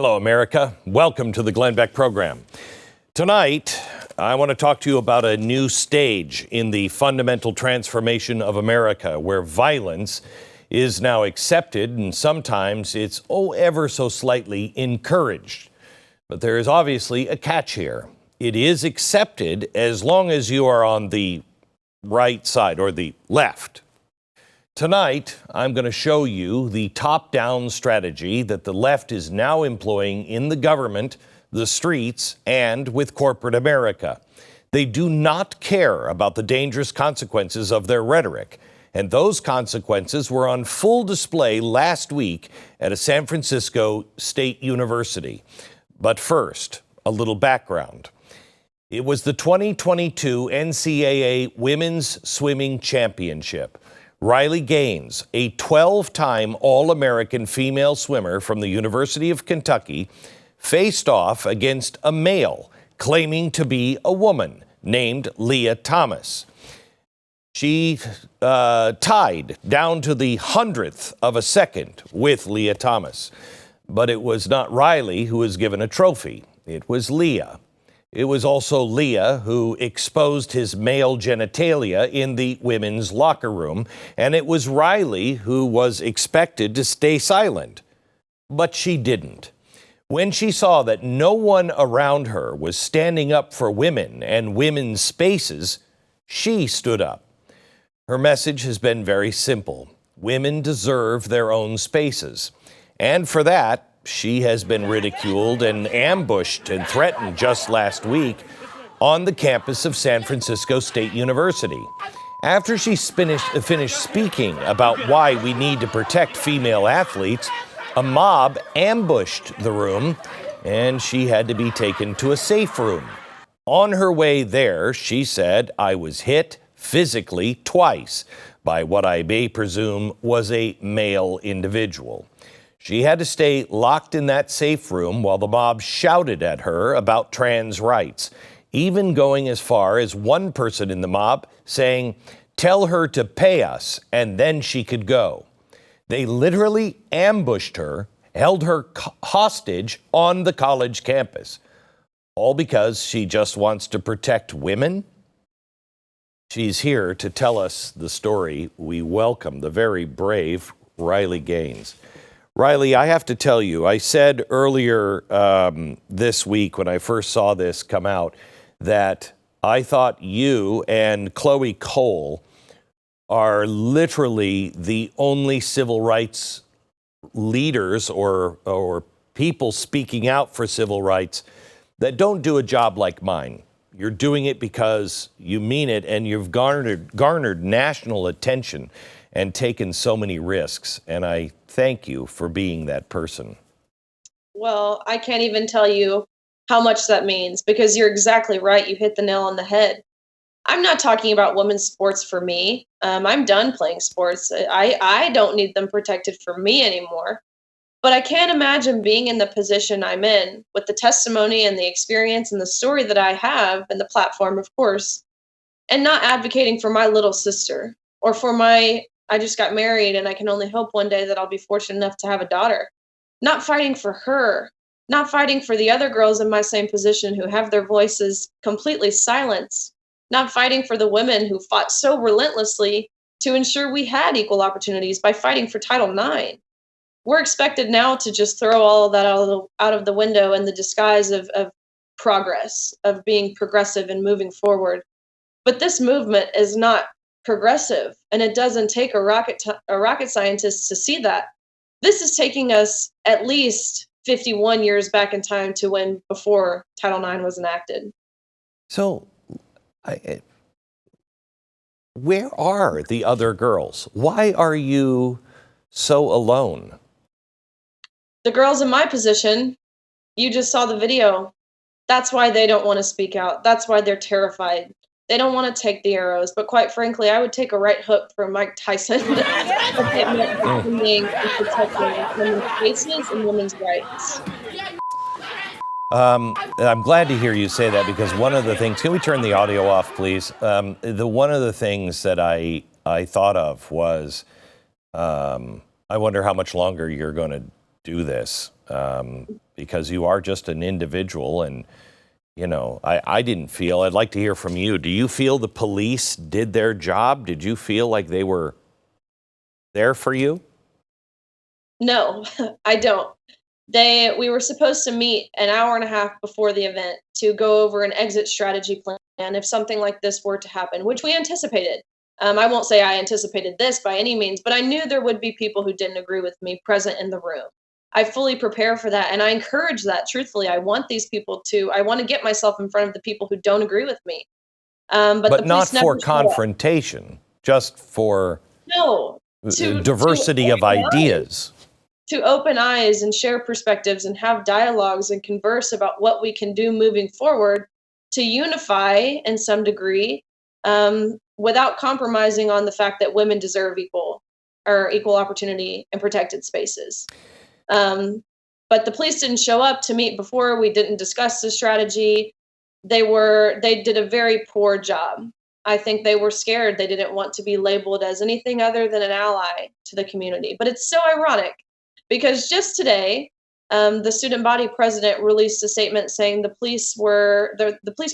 Hello, America. Welcome to the GlennBeck program. Tonight, I want to talk to you about a new stage in the fundamental transformation of America, where violence is now accepted and sometimes it's, ever so slightly encouraged. But there is obviously a catch here. It is accepted as long as you are on the right side or the left. Tonight, I'm going to show you the top-down strategy that the left is now employing in the government, the streets, and with corporate America. They do not care about the dangerous consequences of their rhetoric, and those consequences were on full display last week at a San Francisco State University. But first, a little background. It was the 2022 NCAA Women's Swimming Championship. Riley Gaines, a 12-time All-American female swimmer from the University of Kentucky, faced off against a male claiming to be a woman named Lia Thomas. She tied down to the 100th of a second with Lia Thomas. But it was not Riley who was given a trophy. It was Lia. It was also Lia who exposed his male genitalia in the women's locker room, and it was Riley who was expected to stay silent. But she didn't. When she saw that no one around her was standing up for women and women's spaces, she stood up. Her message has been very simple. Women deserve their own spaces. And for that, she has been ridiculed and ambushed and threatened just last week on the campus of San Francisco State University. After she finished speaking about why we need to protect female athletes, a mob ambushed the room and she had to be taken to a safe room. On her way there, she said, "I was hit physically twice by what I may presume was a male individual." She had to stay locked in that safe room while the mob shouted at her about trans rights, even going as far as one person in the mob saying, "Tell her to pay us and then she could go." They literally ambushed her, held her hostage on the college campus, all because she just wants to protect women. She's here to tell us the story. We welcome the very brave Riley Gaines. Riley, I have to tell you, I said earlier this week when I first saw this come out that I thought you and Chloe Cole are literally the only civil rights leaders or people speaking out for civil rights that don't do a job like mine. You're doing it because you mean it, and you've garnered national attention and taken so many risks. And I thank you for being that person. Well, I can't even tell you how much that means, because you're exactly right. You hit the nail on the head. I'm not talking about women's sports for me. I'm done playing sports. I don't need them protected for me anymore. But I can't imagine being in the position I'm in with the testimony and the experience and the story that I have and the platform, of course, and not advocating for my little sister or for I just got married and I can only hope one day that I'll be fortunate enough to have a daughter. Not fighting for her, not fighting for the other girls in my same position who have their voices completely silenced, not fighting for the women who fought so relentlessly to ensure we had equal opportunities by fighting for Title IX. We're expected now to just throw all of that out of the window in the disguise of progress, of being progressive and moving forward. But this movement is not progressive, and it doesn't take a rocket scientist to see that. This is taking us at least 51 years back in time to when before Title IX was enacted. So, where are the other girls? Why are you so alone? The girls in my position, you just saw the video. That's why they don't want to speak out. That's why they're terrified. They don't want to take the arrows, but quite frankly, I would take a right hook from Mike Tyson defending and protecting women's spaces and women's rights. I'm glad to hear you say that, because one of the things, can we turn the audio off, please? One of the things that I thought of was, I wonder how much longer you're going to do this. because you are just an individual. And, you know, I didn't feel, I'd like to hear from you. Do you feel the police did their job? Did you feel like they were there for you? No, I don't. We were supposed to meet an hour and a half before the event to go over an exit strategy plan if something like this were to happen, which we anticipated. I won't say I anticipated this by any means, but I knew there would be people who didn't agree with me present in the room. I fully prepare for that, and I encourage that, truthfully. I want to get myself in front of the people who don't agree with me. But the not police never for showed up. confrontation, just for diversity of ideas. To open eyes and share perspectives and have dialogues and converse about what we can do moving forward to unify in some degree, without compromising on the fact that women deserve equal opportunity and protected spaces. But the police didn't show up to meet before. We didn't discuss the strategy. They did a very poor job. I think they were scared. They didn't want to be labeled as anything other than an ally to the community. But it's so ironic because just today, the student body president released a statement saying the police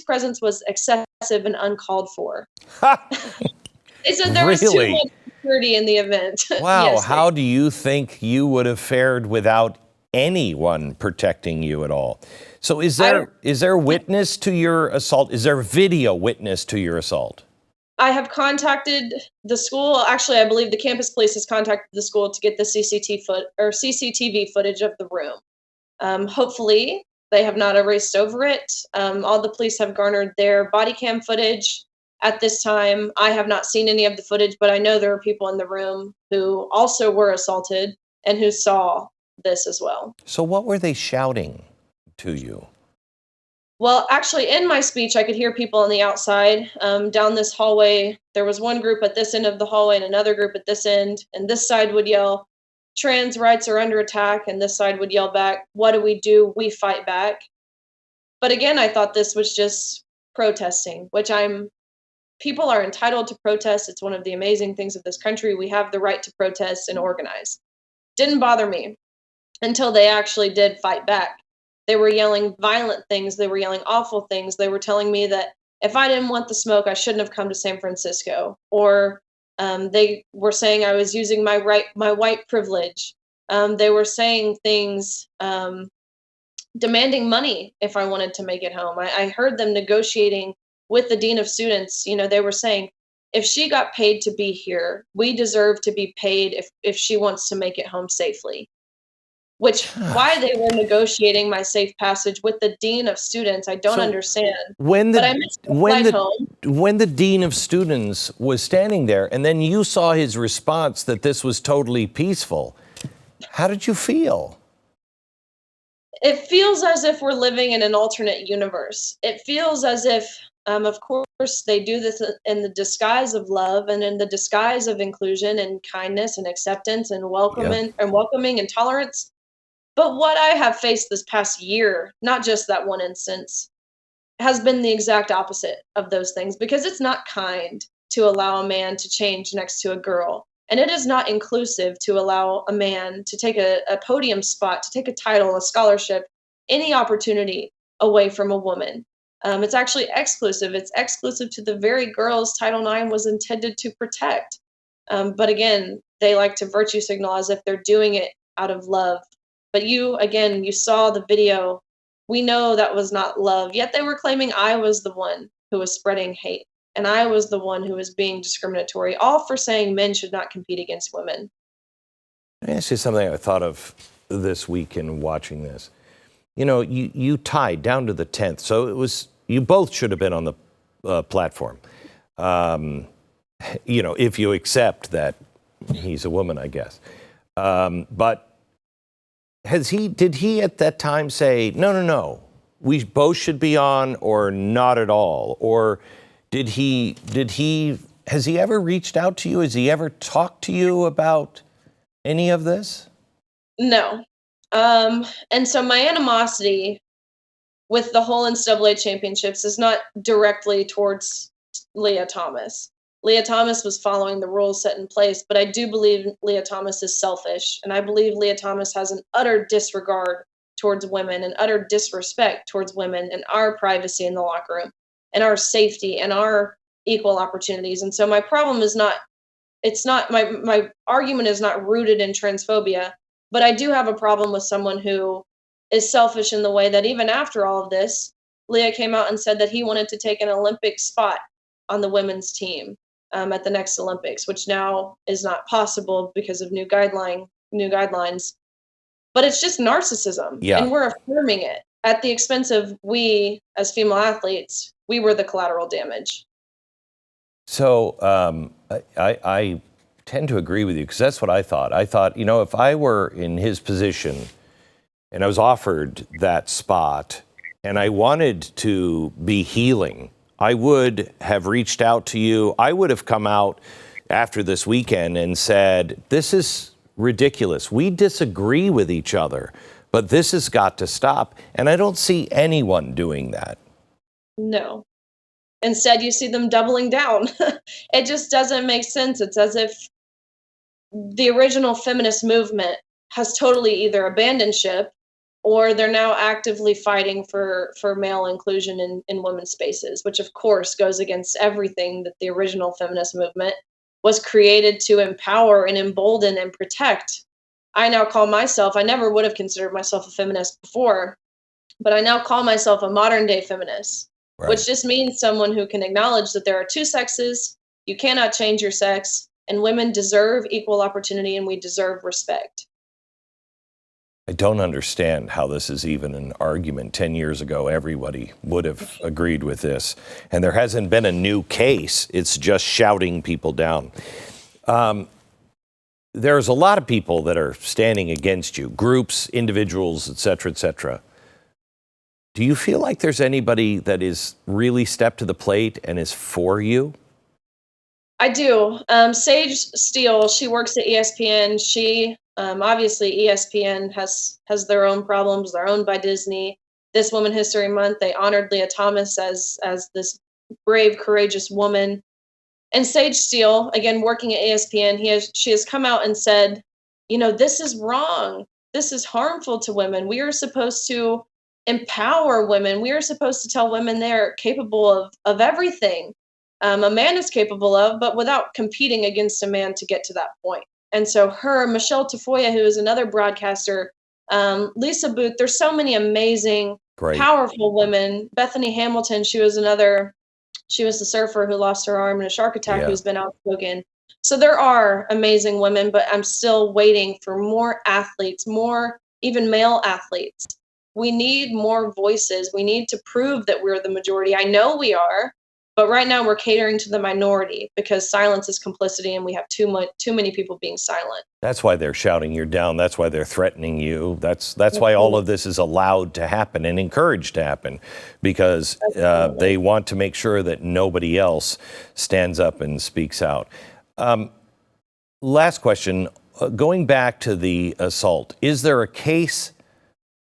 presence was excessive and uncalled for. They said there was too much security in the event. Wow. Yes, how do you think you would have fared without anyone protecting you at all? So is there witness to your assault? Is there video witness to your assault? I have contacted the school. Actually, I believe the campus police has contacted the school to get the CCTV footage of the room. Hopefully, they have not erased over it. All the police have garnered their body cam footage. At this time, I have not seen any of the footage, but I know there are people in the room who also were assaulted and who saw this as well. So what were they shouting to you? Well, actually, in my speech, I could hear people on the outside down this hallway. There was one group at this end of the hallway and another group at this end. And this side would yell, "Trans rights are under attack." And this side would yell back, "What do? We fight back." But again, I thought this was just protesting, people are entitled to protest. It's one of the amazing things of this country. We have the right to protest and organize. Didn't bother me until they actually did fight back. They were yelling violent things. They were yelling awful things. They were telling me that if I didn't want the smoke, I shouldn't have come to San Francisco. Or they were saying I was using my white privilege. They were saying things, demanding money if I wanted to make it home. I heard them negotiating with the dean of students. You know, they were saying, if she got paid to be here, we deserve to be paid if she wants to make it home safely. Why they were negotiating my safe passage with the dean of students, I don't understand. When the dean of students was standing there and then you saw his response that this was totally peaceful, how did you feel? It feels as if we're living in an alternate universe. It feels as if, of course, they do this in the disguise of love and in the disguise of inclusion and kindness and acceptance and welcoming and tolerance. But what I have faced this past year, not just that one instance, has been the exact opposite of those things, because it's not kind to allow a man to change next to a girl. And it is not inclusive to allow a man to take a podium spot, to take a title, a scholarship, any opportunity away from a woman. It's actually exclusive. It's exclusive to the very girls Title IX was intended to protect. But again, they like to virtue signal as if they're doing it out of love. But you saw the video. We know that was not love. Yet they were claiming I was the one who was spreading hate. And I was the one who was being discriminatory, all for saying men should not compete against women. Let me ask you something I thought of this week in watching this. You know, you tied down to the 10th, so you both should have been on the platform. You know, if you accept that he's a woman, I guess. But did he at that time say, no, we both should be on, or not at all? Or has he ever reached out to you? Has he ever talked to you about any of this? No. And so my animosity with the whole NCAA championships is not directly towards Lia Thomas. Lia Thomas was following the rules set in place, but I do believe Lia Thomas is selfish, and I believe Lia Thomas has an utter disregard towards women and utter disrespect towards women and our privacy in the locker room and our safety and our equal opportunities. And so my problem is not, my argument is not rooted in transphobia, but I do have a problem with someone who is selfish in the way that even after all of this, Lia came out and said that he wanted to take an Olympic spot on the women's team at the next Olympics, which now is not possible because of new guidelines. But it's just narcissism, and we're affirming it at the expense of we, as female athletes, we were the collateral damage. So I tend to agree with you, because that's what I thought. I thought, if I were in his position and I was offered that spot and I wanted to be healing, I would have reached out to you. I would have come out after this weekend and said, this is ridiculous. We disagree with each other, but this has got to stop. And I don't see anyone doing that. No. Instead, you see them doubling down. It just doesn't make sense. It's as if the original feminist movement has totally either abandoned ship, or they're now actively fighting for male inclusion in women's spaces, which of course goes against everything that the original feminist movement was created to empower and embolden and protect. I now call myself, I never would have considered myself a feminist before, but I now call myself a modern day feminist, right, which just means someone who can acknowledge that there are two sexes, you cannot change your sex, and women deserve equal opportunity and we deserve respect. I don't understand how this is even an argument. 10 years ago, everybody would have agreed with this. And there hasn't been a new case. It's just shouting people down. There's a lot of people that are standing against you, groups, individuals, et cetera, et cetera. Do you feel like there's anybody that is really stepped to the plate and is for you? I do. Sage Steele, she works at ESPN. She obviously ESPN has their own problems. They're owned by Disney. This Women History Month, they honored Lia Thomas as this brave, courageous woman. And Sage Steele, again working at ESPN, she has come out and said, this is wrong. This is harmful to women. We are supposed to empower women. We are supposed to tell women they're capable of everything a man is capable of, but without competing against a man to get to that point. And so Michelle Tafoya, who is another broadcaster, Lisa Booth, there's so many amazing, powerful women. Bethany Hamilton, she was the surfer who lost her arm in a shark attack, who's been outspoken. So there are amazing women, but I'm still waiting for more athletes, more even male athletes. We need more voices. We need to prove that we're the majority. I know we are. But right now we're catering to the minority because silence is complicity and we have too many people being silent. That's why they're shouting you down. That's why they're threatening you. That's why all of this is allowed to happen and encouraged to happen, because they want to make sure that nobody else stands up and speaks out. Last question, going back to the assault, is there a case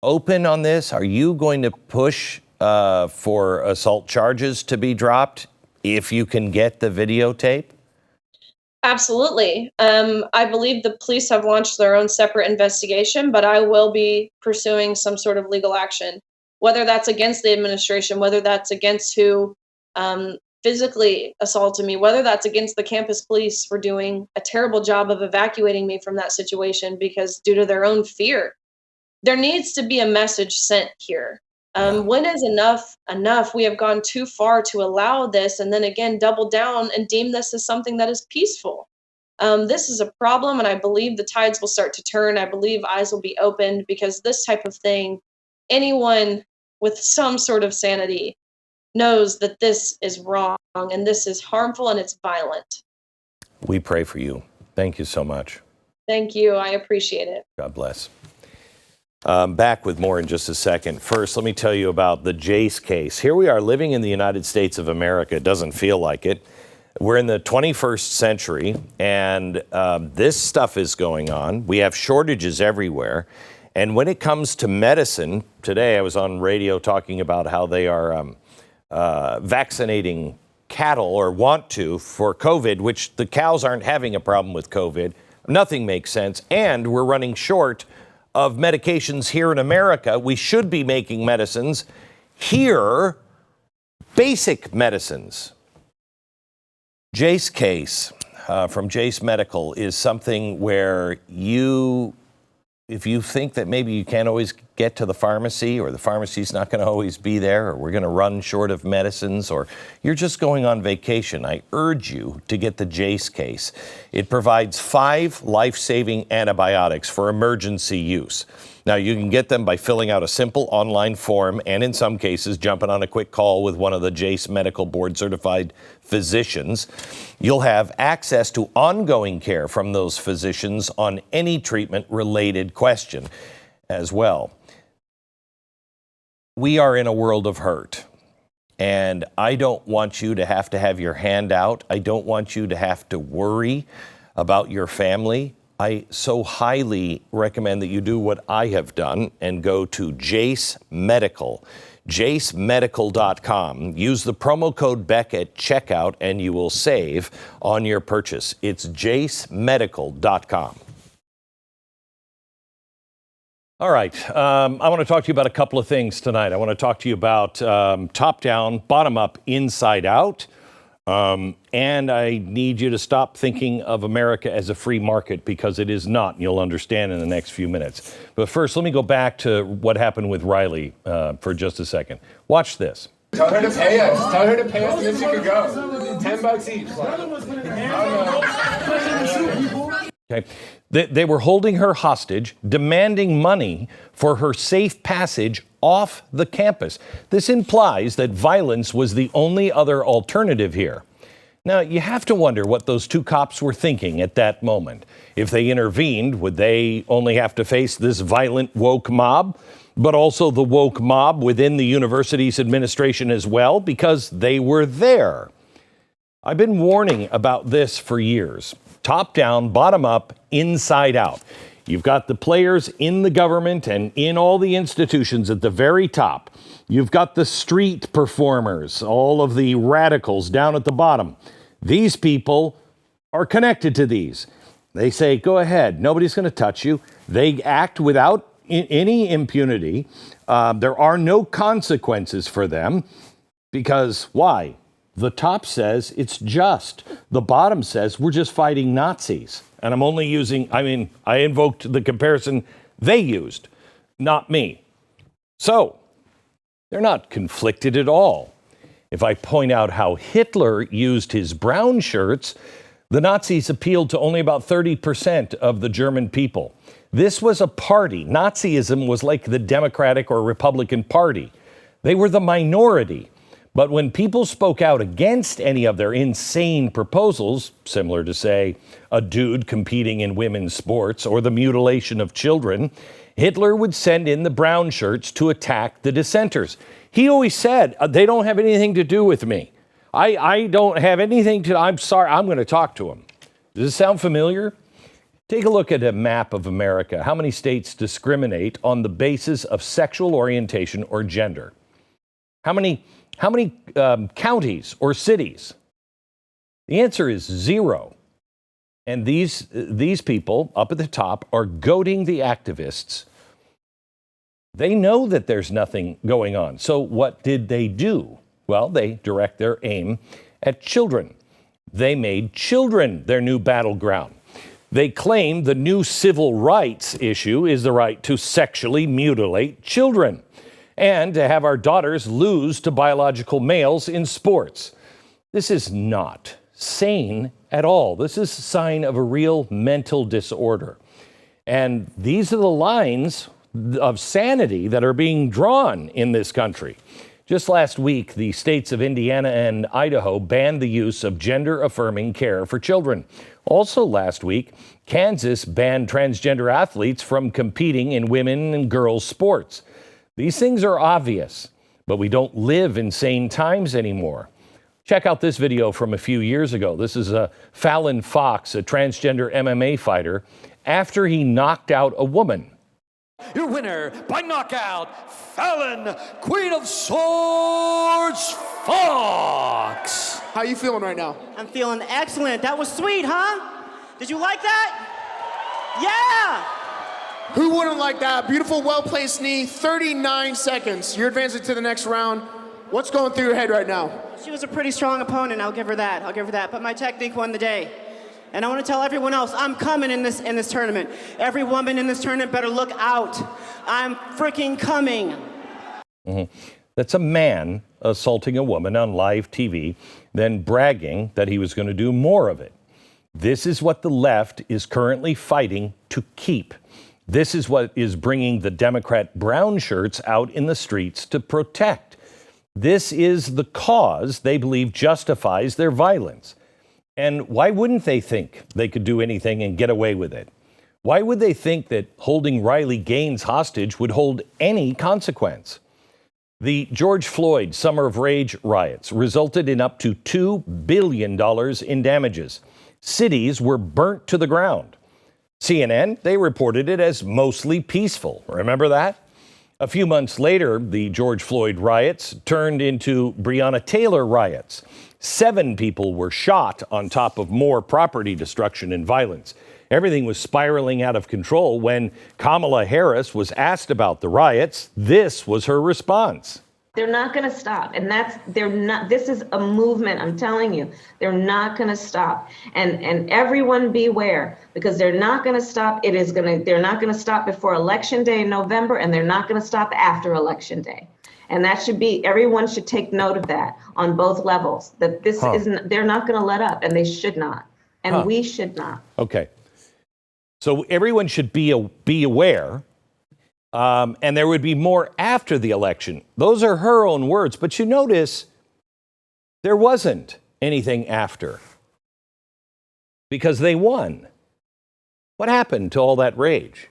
open on this? Are you going to push for assault charges to be dropped if you can get the videotape? Absolutely. I believe the police have launched their own separate investigation, but I will be pursuing some sort of legal action, whether that's against the administration, whether that's against who physically assaulted me, whether that's against the campus police for doing a terrible job of evacuating me from that situation because due to their own fear. There needs to be a message sent here. When is enough enough? We have gone too far to allow this and then again double down and deem this as something that is peaceful. This is a problem, and I believe the tides will start to turn. I believe eyes will be opened because this type of thing, anyone with some sort of sanity knows that this is wrong and this is harmful and it's violent. We pray for you. Thank you so much. Thank you. I appreciate it. God bless. Back with more in just a second. First, let me tell you about the Jase case. Here we are living in the United States of America. It doesn't feel like it. We're in the 21st century, and this stuff is going on. We have shortages everywhere. And when it comes to medicine, today I was on radio talking about how they are vaccinating cattle, or want to, for COVID, which the cows aren't having a problem with COVID. Nothing makes sense. And we're running short of medications here in America. We should be making medicines here, basic medicines. Jase case from Jase Medical is something where if you think that maybe you can't always get to the pharmacy, or the pharmacy's not going to always be there, or we're going to run short of medicines, or you're just going on vacation, I urge you to get the Jase case. It provides 5 life-saving antibiotics for emergency use. Now, you can get them by filling out a simple online form and, in some cases, jumping on a quick call with one of the Jase Medical board-certified physicians. You'll have access to ongoing care from those physicians on any treatment-related question as well. We are in a world of hurt, and I don't want you to have your hand out. I don't want you to have to worry about your family. I so highly recommend that you do what I have done and go to Jase Medical, jasemedical.com. Use the promo code BECK at checkout and you will save on your purchase. It's jasemedical.com. All right. I want to talk to you about a couple of things tonight. I want to talk to you about top-down, bottom-up, inside-out. And I need you to stop thinking of America as a free market, because it is not. You'll understand in the next few minutes. But first, let me go back to what happened with Riley for just a second. Watch this. Tell her to pay us. Tell her to pay us, and then she could go. $10 each. Okay. They were holding her hostage, demanding money for her safe passage off the campus. This implies that violence was the only other alternative here. Now, you have to wonder what those 2 cops were thinking at that moment. If they intervened, would they only have to face this violent woke mob, but also the woke mob within the university's administration as well, because they were there? I've been warning about this for years. Top down, bottom up, inside out. You've got the players in the government and in all the institutions at the very top. You've got the street performers, all of the radicals down at the bottom. These people are connected to these. They say, go ahead, nobody's going to touch you. They act without any impunity. There are no consequences for them, because why? The top says it's just. The bottom says we're just fighting Nazis. And I'm only using, I invoked the comparison they used, not me. So, they're not conflicted at all. If I point out how Hitler used his brown shirts, the Nazis appealed to only about 30% of the German people. This was a party. Nazism was like the Democratic or Republican Party. They were the minority. But when people spoke out against any of their insane proposals, similar to, say, a dude competing in women's sports or the mutilation of children, Hitler would send in the brown shirts to attack the dissenters. He always said, they don't have anything to do with me. I don't have anything to, I'm sorry, I'm going to talk to them. Does this sound familiar? Take a look at a map of America. How many states discriminate on the basis of sexual orientation or gender? How many counties or cities? The answer is 0. And these people up at the top are goading the activists. They know that there's nothing going on. So what did they do? Well, they direct their aim at children. They made children their new battleground. They claim the new civil rights issue is the right to sexually mutilate children and to have our daughters lose to biological males in sports. This is not sane at all. This is a sign of a real mental disorder. And these are the lines of sanity that are being drawn in this country. Just last week, the states of Indiana and Idaho banned the use of gender-affirming care for children. Also last week, Kansas banned transgender athletes from competing in women and girls sports. These things are obvious, but we don't live in sane times anymore. Check out this video from a few years ago. This is Fallon Fox, a transgender MMA fighter, after he knocked out a woman. Your winner by knockout, Fallon, Queen of Swords, Fox. How you feeling right now? I'm feeling excellent. That was sweet, huh? Did you like that? Yeah! Who wouldn't like that? Beautiful, well-placed knee, 39 seconds. You're advancing to the next round. What's going through your head right now? She was a pretty strong opponent, I'll give her that. But my technique won the day. And I want to tell everyone else, I'm coming in this tournament. Every woman in this tournament better look out. I'm freaking coming. Mm-hmm. That's a man assaulting a woman on live TV, then bragging that he was going to do more of it. This is what the left is currently fighting to keep. This is what is bringing the Democrat brown shirts out in the streets to protect. This is the cause they believe justifies their violence. And why wouldn't they think they could do anything and get away with it? Why would they think that holding Riley Gaines hostage would hold any consequence? The George Floyd Summer of Rage riots resulted in up to $2 billion in damages. Cities were burnt to the ground. CNN, they reported it as mostly peaceful. Remember that? A few months later, the George Floyd riots turned into Breonna Taylor riots. 7 people were shot on top of more property destruction and violence. Everything was spiraling out of control when Kamala Harris was asked about the riots. This was her response. They're not going to stop. And this is a movement, I'm telling you. They're not going to stop. And everyone beware, because they're not going to stop. They're not going to stop before Election Day in November, and they're not going to stop after Election Day. And that should be, everyone should take note of that on both levels, that this isn't, they're not going to let up, and they should not. And we should not. Okay. So everyone should be aware. And there would be more after the election. Those are her own words. But you notice there wasn't anything after because they won. What happened to all that rage?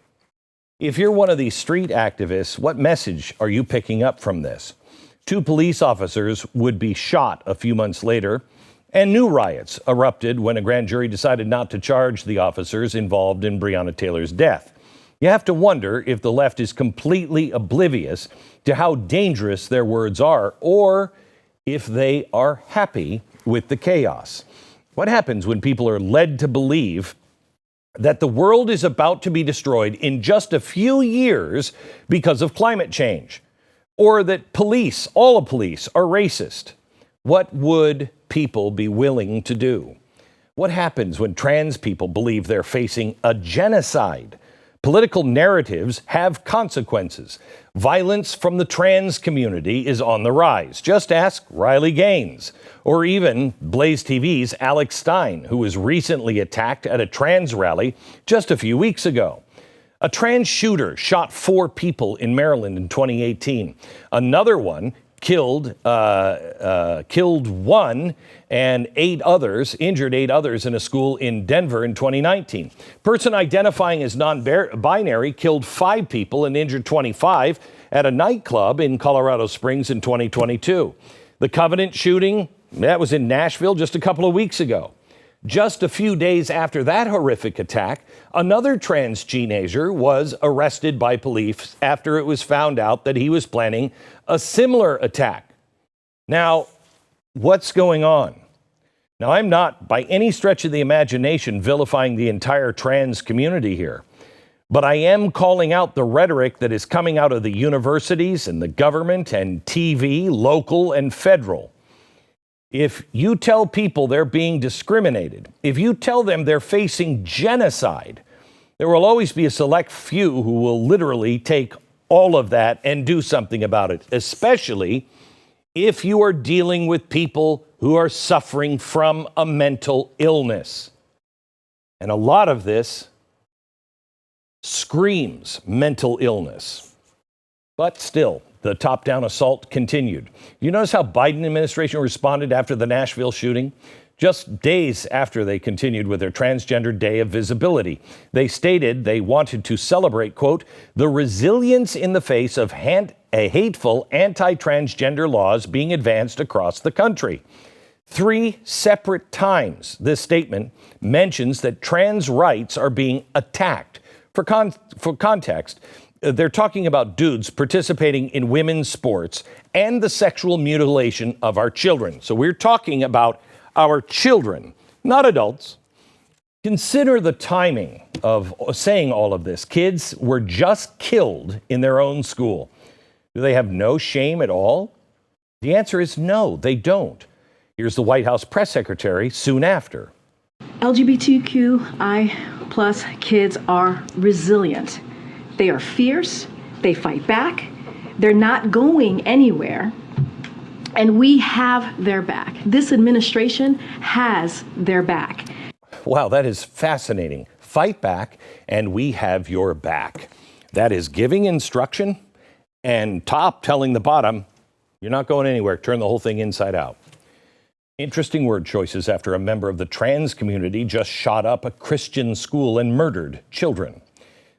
If you're one of these street activists, what message are you picking up from this? 2 police officers would be shot a few months later, and new riots erupted when a grand jury decided not to charge the officers involved in Breonna Taylor's death. You have to wonder if the left is completely oblivious to how dangerous their words are, or if they are happy with the chaos. What happens when people are led to believe that the world is about to be destroyed in just a few years because of climate change, or that all the police are racist? What would people be willing to do? What happens when trans people believe they're facing a genocide? Political narratives have consequences. Violence from the trans community is on the rise. Just ask Riley Gaines, or even BlazeTV's Alex Stein, who was recently attacked at a trans rally just a few weeks ago. A trans shooter shot 4 people in Maryland in 2018. Another one killed 1 and injured 8 others in a school in Denver in 2019. Person identifying as non-binary killed 5 people and injured 25 at a nightclub in Colorado Springs in 2022. The Covenant shooting, that was in Nashville just a couple of weeks ago. Just a few days after that horrific attack, another trans teenager was arrested by police after it was found out that he was planning a similar attack. Now, what's going on? Now, I'm not by any stretch of the imagination vilifying the entire trans community here, but I am calling out the rhetoric that is coming out of the universities and the government and TV, local and federal. If you tell people they're being discriminated, if you tell them they're facing genocide, there will always be a select few who will literally take all of that and do something about it, especially if you are dealing with people who are suffering from a mental illness. And a lot of this screams mental illness. But still, the top-down assault continued. You notice how Biden administration responded after the Nashville shooting? Just days after they continued with their Transgender Day of Visibility. They stated they wanted to celebrate, quote, the resilience in the face of hateful anti-transgender laws being advanced across the country. 3 separate times this statement mentions that trans rights are being attacked. For context, they're talking about dudes participating in women's sports and the sexual mutilation of our children. So we're talking about our children, not adults. Consider the timing of saying all of this. Kids were just killed in their own school. Do they have no shame at all? The answer is no, they don't. Here's the White House press secretary soon after. LGBTQI plus kids are resilient. They are fierce, they fight back, they're not going anywhere, and we have their back. This administration has their back. Wow, that is fascinating. Fight back, and we have your back. That is giving instruction and top telling the bottom, you're not going anywhere. Turn the whole thing inside out. Interesting word choices after a member of the trans community just shot up a Christian school and murdered children.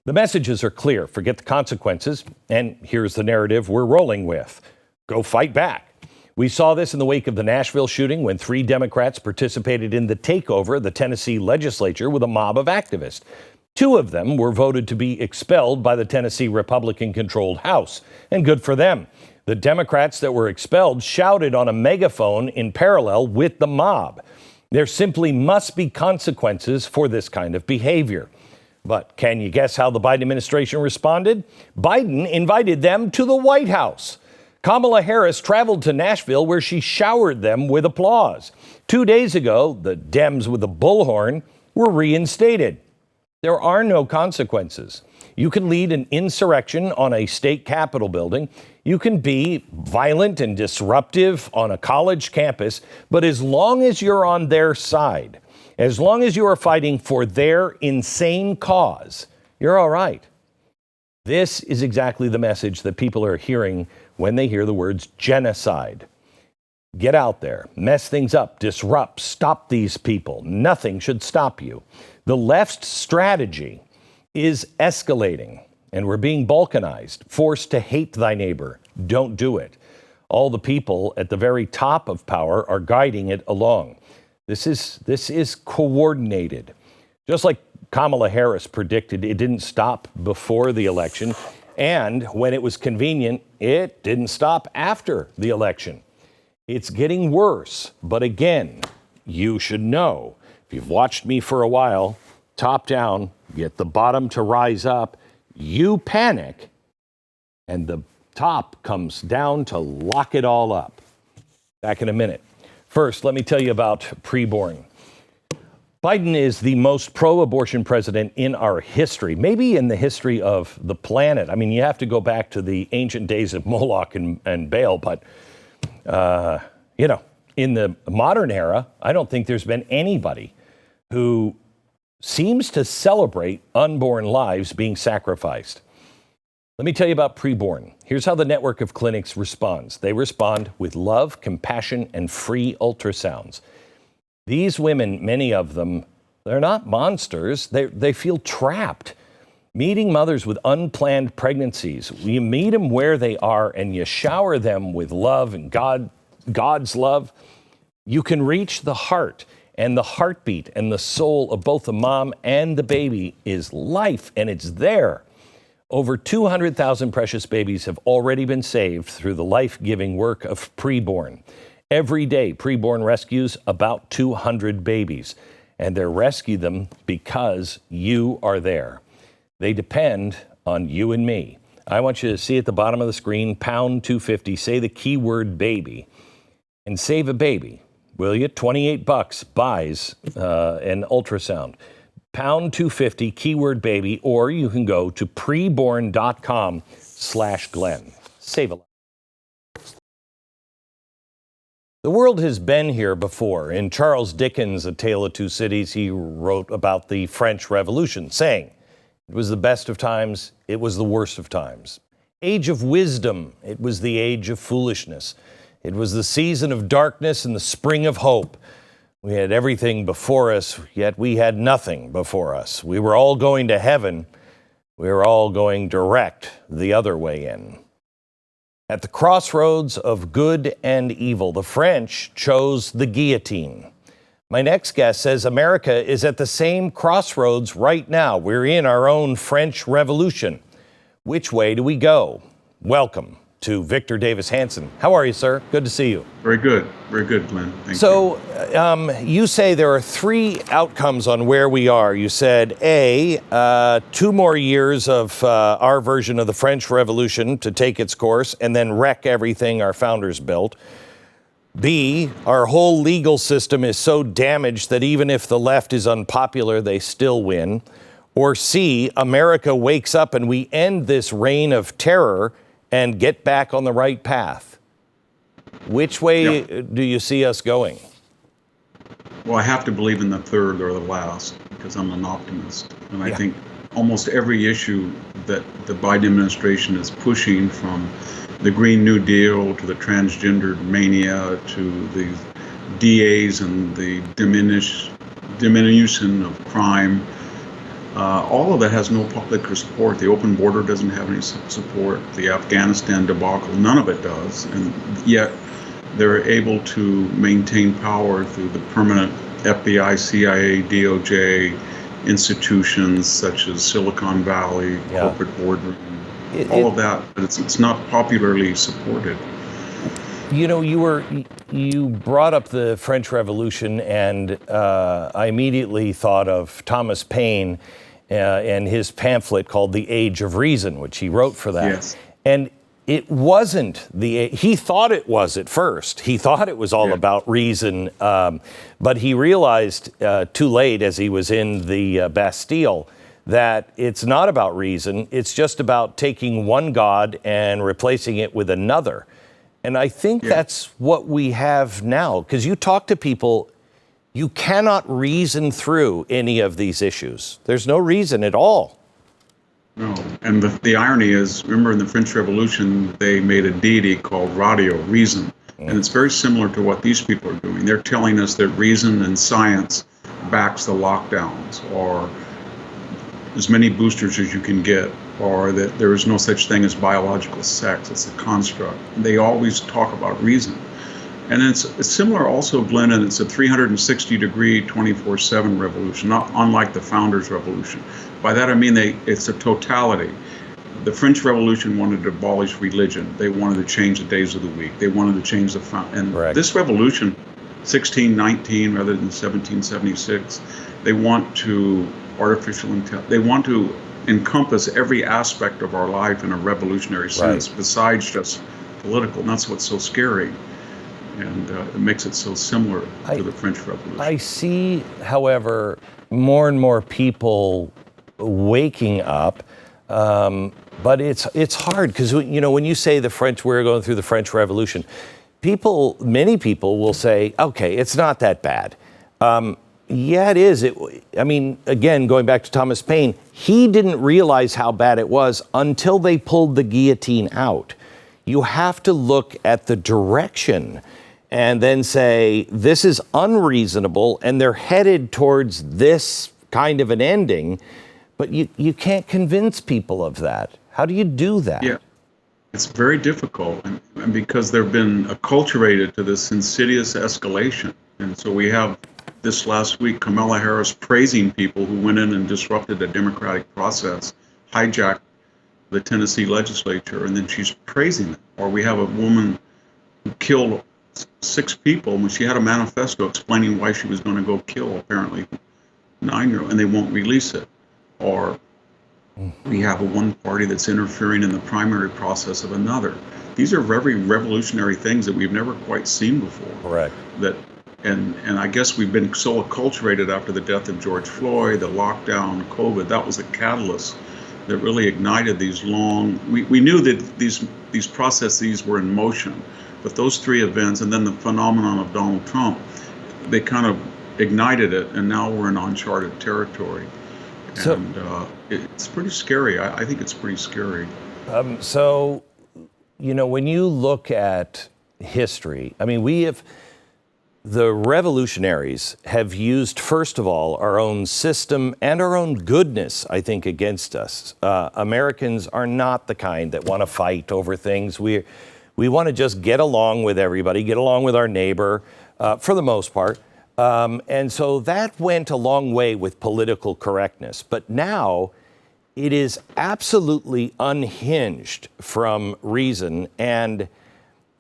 The messages are clear. Forget the consequences. And here's the narrative we're rolling with. Go fight back. We saw this in the wake of the Nashville shooting when 3 Democrats participated in the takeover of the Tennessee legislature with a mob of activists. 2 of them were voted to be expelled by the Tennessee Republican-controlled House. And good for them. The Democrats that were expelled shouted on a megaphone in parallel with the mob. There simply must be consequences for this kind of behavior. But can you guess how the Biden administration responded? Biden invited them to the White House. Kamala Harris traveled to Nashville where she showered them with applause. 2 days ago, the Dems with the bullhorn were reinstated. There are no consequences. You can lead an insurrection on a state capitol building. You can be violent and disruptive on a college campus. But as long as you're on their side, as long as you are fighting for their insane cause, you're all right. This is exactly the message that people are hearing when they hear the words genocide. Get out there, mess things up, disrupt, stop these people. Nothing should stop you. The left's strategy is escalating, and we're being balkanized, forced to hate thy neighbor. Don't do it. All the people at the very top of power are guiding it along. This is coordinated. Just like Kamala Harris predicted, it didn't stop before the election. And when it was convenient, it didn't stop after the election. It's getting worse. But again, you should know, if you've watched me for a while, top down, get the bottom to rise up, you panic, and the top comes down to lock it all up. Back in a minute. First, let me tell you about preborn. Biden is the most pro-abortion president in our history, maybe in the history of the planet. I mean, you have to go back to the ancient days of Moloch and Baal, but, in the modern era, I don't think there's been anybody who seems to celebrate unborn lives being sacrificed. Let me tell you about preborn. Here's how the network of clinics responds. They respond with love, compassion, and free ultrasounds. These women, many of them, they're not monsters. They feel trapped. Meeting mothers with unplanned pregnancies, you meet them where they are and you shower them with love and God's love. You can reach the heart, and the heartbeat and the soul of both the mom and the baby is life, and it's there. Over 200,000 precious babies have already been saved through the life-giving work of preborn. Every day, preborn rescues about 200 babies, and they rescue them because you are there. They depend on you and me. I want you to see at the bottom of the screen, pound 250, say the keyword baby, and save a baby. Will you? $28 buys an ultrasound. Pound 250, keyword baby, or you can go to preborn.com/Glenn. Save a life. The world has been here before. In Charles Dickens' A Tale of Two Cities, he wrote about the French Revolution, saying, it was the best of times, it was the worst of times. Age of wisdom, it was the age of foolishness. It was the season of darkness and the spring of hope. We had everything before us, yet we had nothing before us. We were all going to heaven. We were all going direct the other way in. At the crossroads of good and evil, the French chose the guillotine. My next guest says America is at the same crossroads right now. We're in our own French Revolution. Which way do we go? Welcome to Victor Davis Hanson. How are you, sir? Good to see you. Very good, Glenn. Thank you. So you say there are 3 outcomes on where we are. You said, A, 2 more years of our version of the French Revolution to take its course and then wreck everything our founders built. B, our whole legal system is so damaged that even if the left is unpopular, they still win. Or C, America wakes up and we end this reign of terror and get back on the right path. Which way do you see us going? Well, I have to believe in the third or the last because I'm an optimist. And I think almost every issue that the Biden administration is pushing, from the Green New Deal to the transgender mania to the DAs and the diminution of crime, all of that has no public support. The open border doesn't have any support. The Afghanistan debacle, none of it does. And yet they're able to maintain power through the permanent FBI, CIA, DOJ institutions such as Silicon Valley, corporate boardroom, all of that. But it's not popularly supported. You know, you brought up the French Revolution, and I immediately thought of Thomas Paine and his pamphlet called The Age of Reason, which he wrote for that. Yes. And it wasn't he thought it was at first. He thought it was all about reason, but he realized too late, as he was in the Bastille, that it's not about reason. It's just about taking one God and replacing it with another. And I think that's what we have now, because you talk to people, you cannot reason through any of these issues. There's no reason at all. No, and the irony is, remember in the French Revolution, they made a deity called radio, reason. And it's very similar to what these people are doing. They're telling us that reason and science backs the lockdowns, or as many boosters as you can get, or that there is no such thing as biological sex, it's a construct. They always talk about reason. And it's similar also, Glenn, and it's a 360-degree, 24/7 revolution, not unlike the Founders' Revolution. By that I mean it's a totality. The French Revolution wanted to abolish religion. They wanted to change the days of the week. They wanted to change this revolution, 1619 rather than 1776, they want to they want to encompass every aspect of our life in a revolutionary sense, besides just political. And that's what's so scary. And it makes it so similar to the French Revolution. I see, however, more and more people waking up, but it's hard because, you know, when you say we're going through the French Revolution, many people will say, okay, it's not that bad. Yeah, it is. I mean, again, going back to Thomas Paine, he didn't realize how bad it was until they pulled the guillotine out. You have to look at the direction and then say, this is unreasonable, and they're headed towards this kind of an ending, but you can't convince people of that. How do you do that? Yeah, it's very difficult, and because they've been acculturated to this insidious escalation. And so we have this last week, Kamala Harris praising people who went in and disrupted the democratic process, hijacked the Tennessee legislature, and then she's praising them. Or we have a woman who killed 6 people when she had a manifesto explaining why she was going to go kill, apparently, 9-year-old, and they won't release it. Or we have one party that's interfering in the primary process of another. These are very revolutionary things that we've never quite seen before. Correct. And I guess we've been so acculturated after the death of George Floyd, the lockdown, COVID. That was a catalyst that really ignited these long. We knew that these processes were in motion, but those 3 events and then the phenomenon of Donald Trump, they kind of ignited it, and now we're in uncharted territory. And it's pretty scary. I think it's pretty scary. So, you know, when you look at history, I mean, the revolutionaries have used, first of all, our own system and our own goodness, I think, against us. Americans are not the kind that want to fight over things. We want to just get along with everybody, get along with our neighbor, for the most part. And so that went a long way with political correctness. But now it is absolutely unhinged from reason. And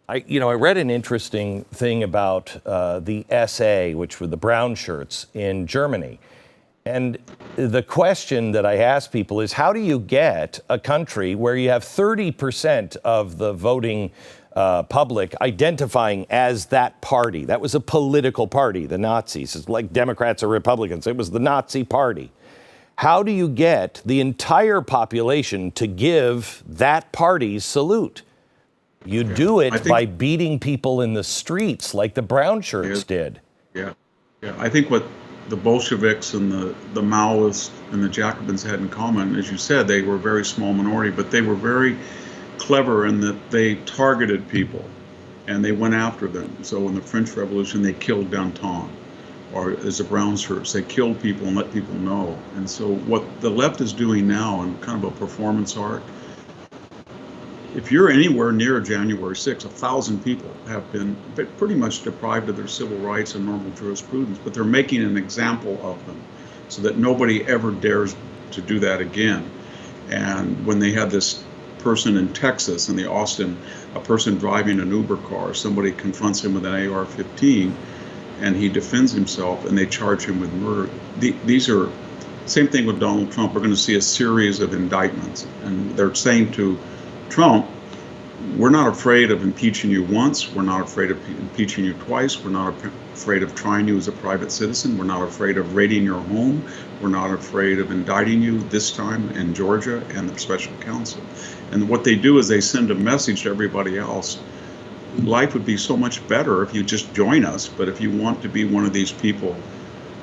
I read an interesting thing about the SA, which were the brown shirts in Germany. And the question that I ask people is, how do you get a country where you have 30% of the voting public identifying as that party? That was a political party, the Nazis. It's like Democrats or Republicans. It was the Nazi party. How do you get the entire population to give that party's salute? You do it by beating people in the streets like the brown shirts did. Yeah. I think what the Bolsheviks and the Maoists and the Jacobins had in common, as you said, they were a very small minority, but they were very clever in that they targeted people and they went after them. So in the French Revolution, they killed Danton, or as the brown shirts, they killed people and let people know. And so what the left is doing now in kind of a performance art, if you're anywhere near January 6th, 1,000 people have been pretty much deprived of their civil rights and normal jurisprudence, but they're making an example of them so that nobody ever dares to do that again. And when they had this person in Texas, in the Austin, a person driving an Uber car, somebody confronts him with an AR-15 and he defends himself and they charge him with murder. These are, same thing with Donald Trump. We're going to see a series of indictments, and they're saying to Trump, we're not afraid of impeaching you once, we're not afraid of impeaching you twice, we're not afraid of trying you as a private citizen, we're not afraid of raiding your home, we're not afraid of indicting you this time in Georgia and the special counsel. And what they do is they send a message to everybody else. Life would be so much better if you just join us, but if you want to be one of these people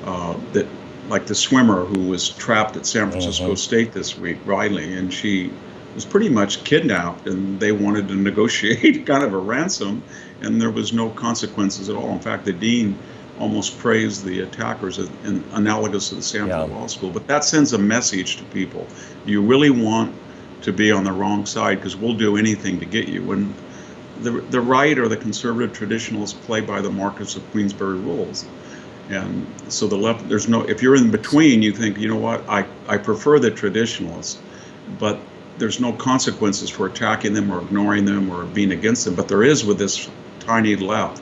that, like the swimmer who was trapped at San Francisco State this week, Riley, and she was pretty much kidnapped, and they wanted to negotiate kind of a ransom, and there was no consequences at all. In fact, the dean almost praised the attackers in analogous to the Stanford Law School. But that sends a message to people. You really want to be on the wrong side because we'll do anything to get you. When the right or the conservative traditionalists play by the Marquess of Queensberry rules. And so the left, there's no, if you're in between, you think, you know what, I prefer the traditionalists, but there's no consequences for attacking them or ignoring them or being against them, but there is with this tiny left.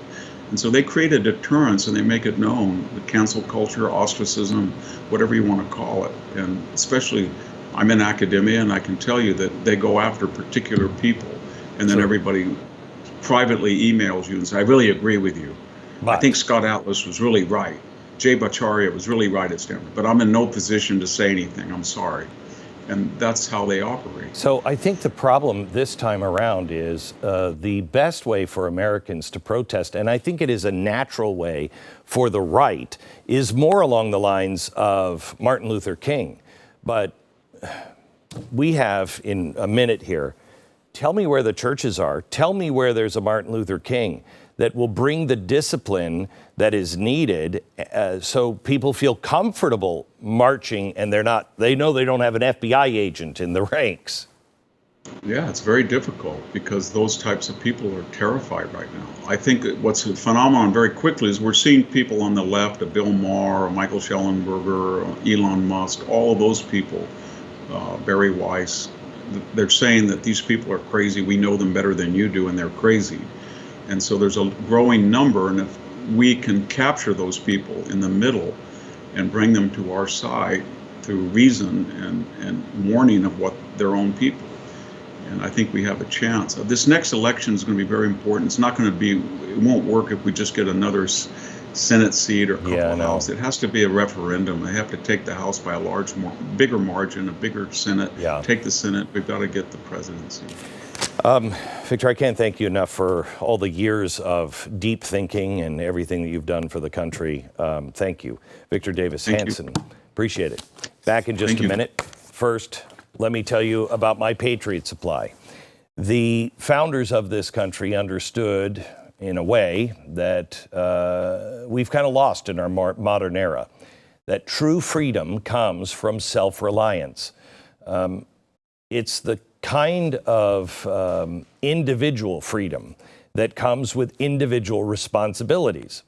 And so they create a deterrence and they make it known, the cancel culture, ostracism, whatever you want to call it. And especially, I'm in academia and I can tell you that they go after particular people, and then everybody privately emails you and says, I really agree with you. I think Scott Atlas was really right. Jay Bhattacharya was really right at Stanford, but I'm in no position to say anything, I'm sorry. And that's how they operate. So I think the problem this time around is the best way for Americans to protest, and I think it is a natural way for the right, is more along the lines of Martin Luther King. But we have, in a minute here, tell me where the churches are. Tell me where there's a Martin Luther King that will bring the discipline that is needed so people feel comfortable marching and they know they don't have an FBI agent in the ranks. Yeah, it's very difficult because those types of people are terrified right now. I think what's a phenomenon very quickly is we're seeing people on the left, a Bill Maher, a Michael Schellenberger, Elon Musk, all of those people, Barry Weiss, they're saying that these people are crazy. We know them better than you do, and they're crazy. And so there's a growing number, and if we can capture those people in the middle and bring them to our side through reason and warning of what their own people. And I think we have a chance. This next election is going to be very important. It's not going to be, it won't work if we just get another Senate seat or a couple of House. It has to be a referendum. They have to take the House by a bigger margin, a bigger Senate. Take the Senate. We've got to get the presidency. Victor, I can't thank you enough for all the years of deep thinking and everything that you've done for the country. Thank you. Victor Davis Hanson. Appreciate it. Back in just a minute. First, let me tell you about my Patriot Supply. The founders of this country understood, in a way, that we've kind of lost in our modern era, that true freedom comes from self-reliance. It's the kind of individual freedom that comes with individual responsibilities.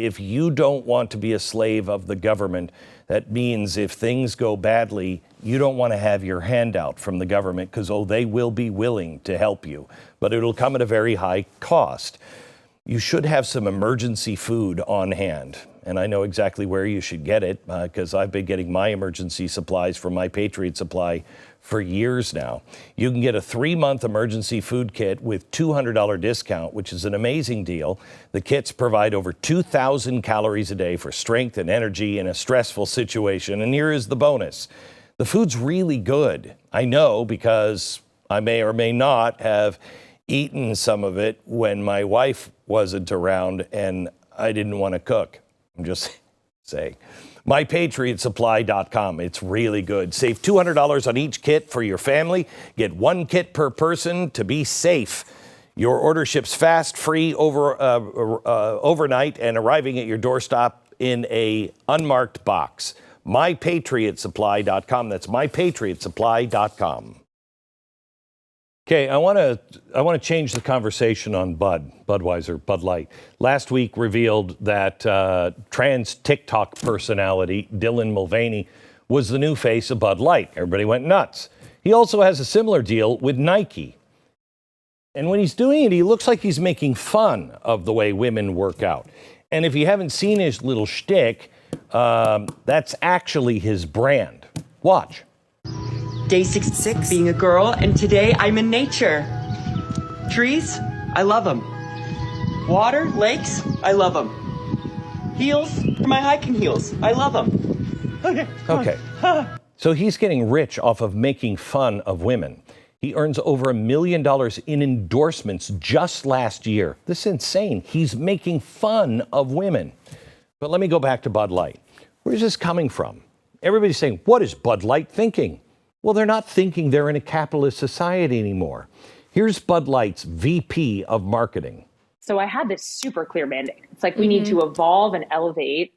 If you don't want to be a slave of the government, that means if things go badly, you don't want to have your handout from the government because, they will be willing to help you, but it'll come at a very high cost. You should have some emergency food on hand. And I know exactly where you should get it because I've been getting my emergency supplies from my Patriot Supply for years now. You can get a 3-month emergency food kit with $200 discount, which is an amazing deal. The kits provide over 2,000 calories a day for strength and energy in a stressful situation. And here is the bonus. The food's really good. I know because I may or may not have eaten some of it when my wife wasn't around and I didn't want to cook. I'm just saying. MyPatriotSupply.com. It's really good. Save $200 on each kit for your family. Get 1 kit per person to be safe. Your order ships fast, free overnight, and arriving at your doorstep in a unmarked box. MyPatriotSupply.com. That's MyPatriotSupply.com. Okay, I want to change the conversation on Budweiser, Bud Light. Last week revealed that trans TikTok personality Dylan Mulvaney was the new face of Bud Light. Everybody went nuts. He also has a similar deal with Nike. And when he's doing it, he looks like he's making fun of the way women work out. And if you haven't seen his little shtick, that's actually his brand. Watch. Day 66, being a girl, and today I'm in nature. Trees, I love them. Water, lakes, I love them. Heels, my hiking heels, I love them. Okay. So he's getting rich off of making fun of women. He earns over $1 million in endorsements just last year. This is insane. He's making fun of women. But let me go back to Bud Light. Where's this coming from? Everybody's saying, what is Bud Light thinking? Well, they're not thinking they're in a capitalist society anymore. Here's Bud Light's VP of marketing. So I had this super clear mandate. It's like we need to evolve and elevate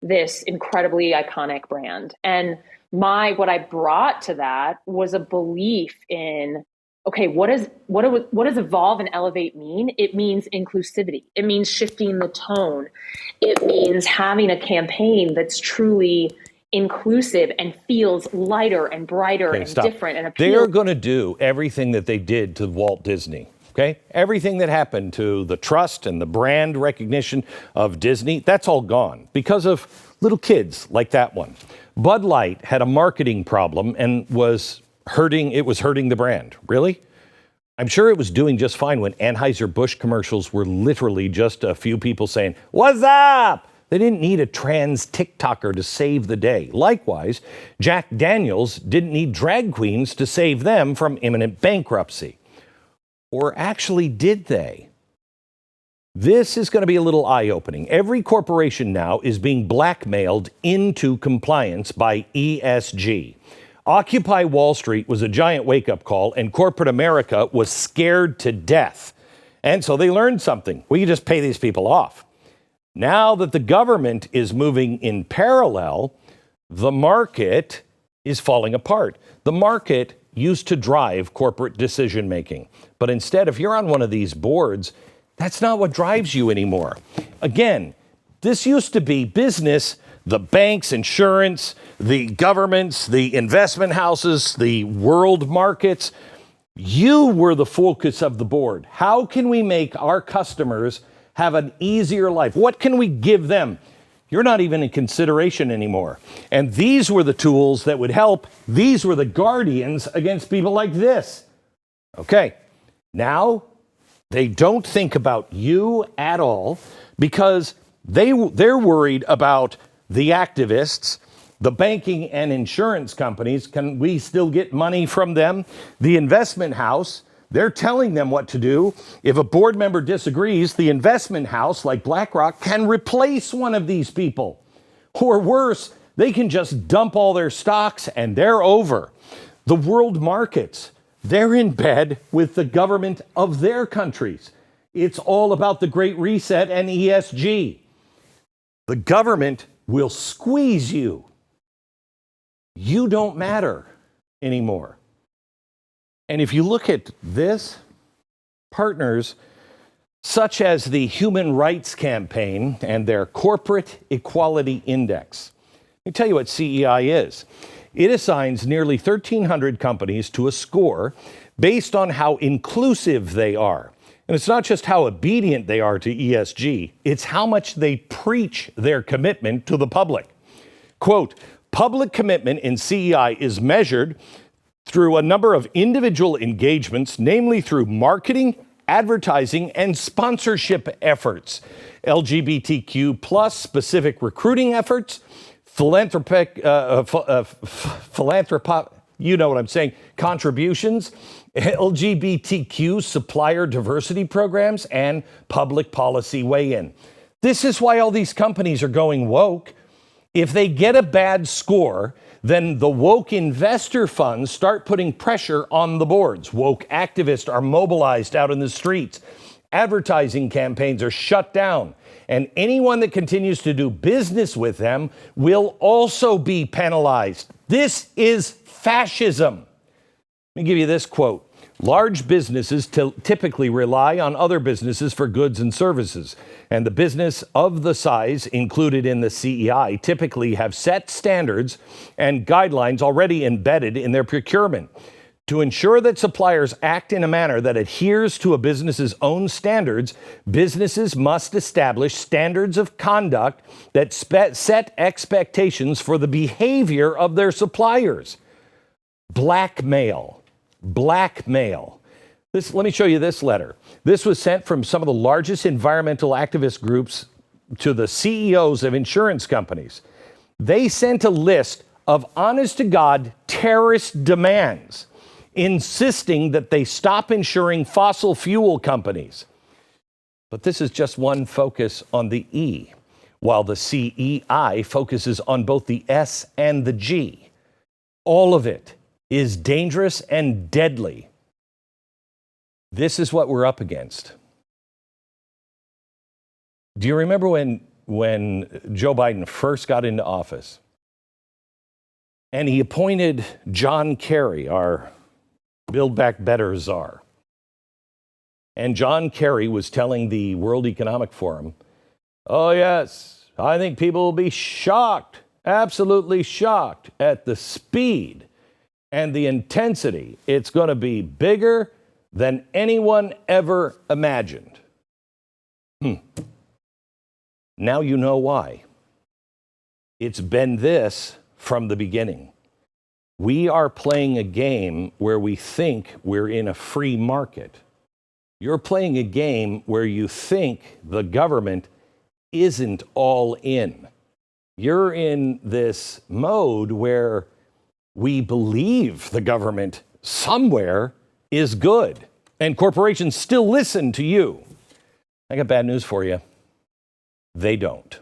this incredibly iconic brand. And what I brought to that was a belief in, okay, what does evolve and elevate mean? It means inclusivity. It means shifting the tone. It means having a campaign that's truly inclusive and feels lighter and brighter and different and appealing. They're going to do everything that they did to Walt Disney. Okay? Everything that happened to the trust and the brand recognition of Disney, that's all gone because of little kids like that one. Bud Light had a marketing problem and was hurting the brand. Really? I'm sure it was doing just fine when Anheuser-Busch commercials were literally just a few people saying, "What's up?" They didn't need a trans TikToker to save the day. Likewise, Jack Daniels didn't need drag queens to save them from imminent bankruptcy. Or actually, did they? This is going to be a little eye-opening. Every corporation now is being blackmailed into compliance by ESG. Occupy Wall Street was a giant wake-up call, and corporate America was scared to death. And so they learned something. We can just pay these people off. Now that the government is moving in parallel, the market is falling apart. The market used to drive corporate decision making. But instead, if you're on one of these boards, that's not what drives you anymore. Again, this used to be business, the banks, insurance, the governments, the investment houses, the world markets. You were the focus of the board. How can we make our customers have an easier life? What can we give them? You're not even in consideration anymore. And these were the tools that would help. These were the guardians against people like this. Okay, now they don't think about you at all because they're worried about the activists, the banking and insurance companies. Can we still get money from them? The investment house. They're telling them what to do. If a board member disagrees, the investment house, like BlackRock, can replace one of these people. Or worse, they can just dump all their stocks and they're over. The world markets, they're in bed with the government of their countries. It's all about the Great Reset and ESG. The government will squeeze you. You don't matter anymore. And if you look at this, partners such as the Human Rights Campaign and their Corporate Equality Index. Let me tell you what CEI is. It assigns nearly 1,300 companies to a score based on how inclusive they are. And it's not just how obedient they are to ESG, it's how much they preach their commitment to the public. Quote, public commitment in CEI is measured through a number of individual engagements, namely through marketing, advertising, and sponsorship efforts, LGBTQ plus specific recruiting efforts, philanthropic, you know what I'm saying, contributions, LGBTQ supplier diversity programs, and public policy weigh-in. This is why all these companies are going woke. If they get a bad score, then the woke investor funds start putting pressure on the boards. Woke activists are mobilized out in the streets. Advertising campaigns are shut down. And anyone that continues to do business with them will also be penalized. This is fascism. Let me give you this quote. Large businesses typically rely on other businesses for goods and services, and the business of the size included in the CEI typically have set standards and guidelines already embedded in their procurement. To ensure that suppliers act in a manner that adheres to a business's own standards, businesses must establish standards of conduct that set expectations for the behavior of their suppliers. Blackmail. Let me show you this letter. This was sent from some of the largest environmental activist groups to the CEOs of insurance companies. They sent a list of honest-to-God terrorist demands, insisting that they stop insuring fossil fuel companies. But this is just one focus on the E, while the CEI focuses on both the S and the G. All of it is dangerous and deadly. This is what we're up against. Do you remember when Joe Biden first got into office and he appointed John Kerry, our Build Back Better czar? And John Kerry was telling the World Economic Forum, oh yes, I think people will be shocked, absolutely shocked at the speed and the intensity. It's going to be bigger than anyone ever imagined. Now you know why. It's been this from the beginning. We are playing a game where we think we're in a free market. You're playing a game where you think the government isn't all in. You're in this mode where we believe the government somewhere is good, and corporations still listen to you. I got bad news for you. They don't.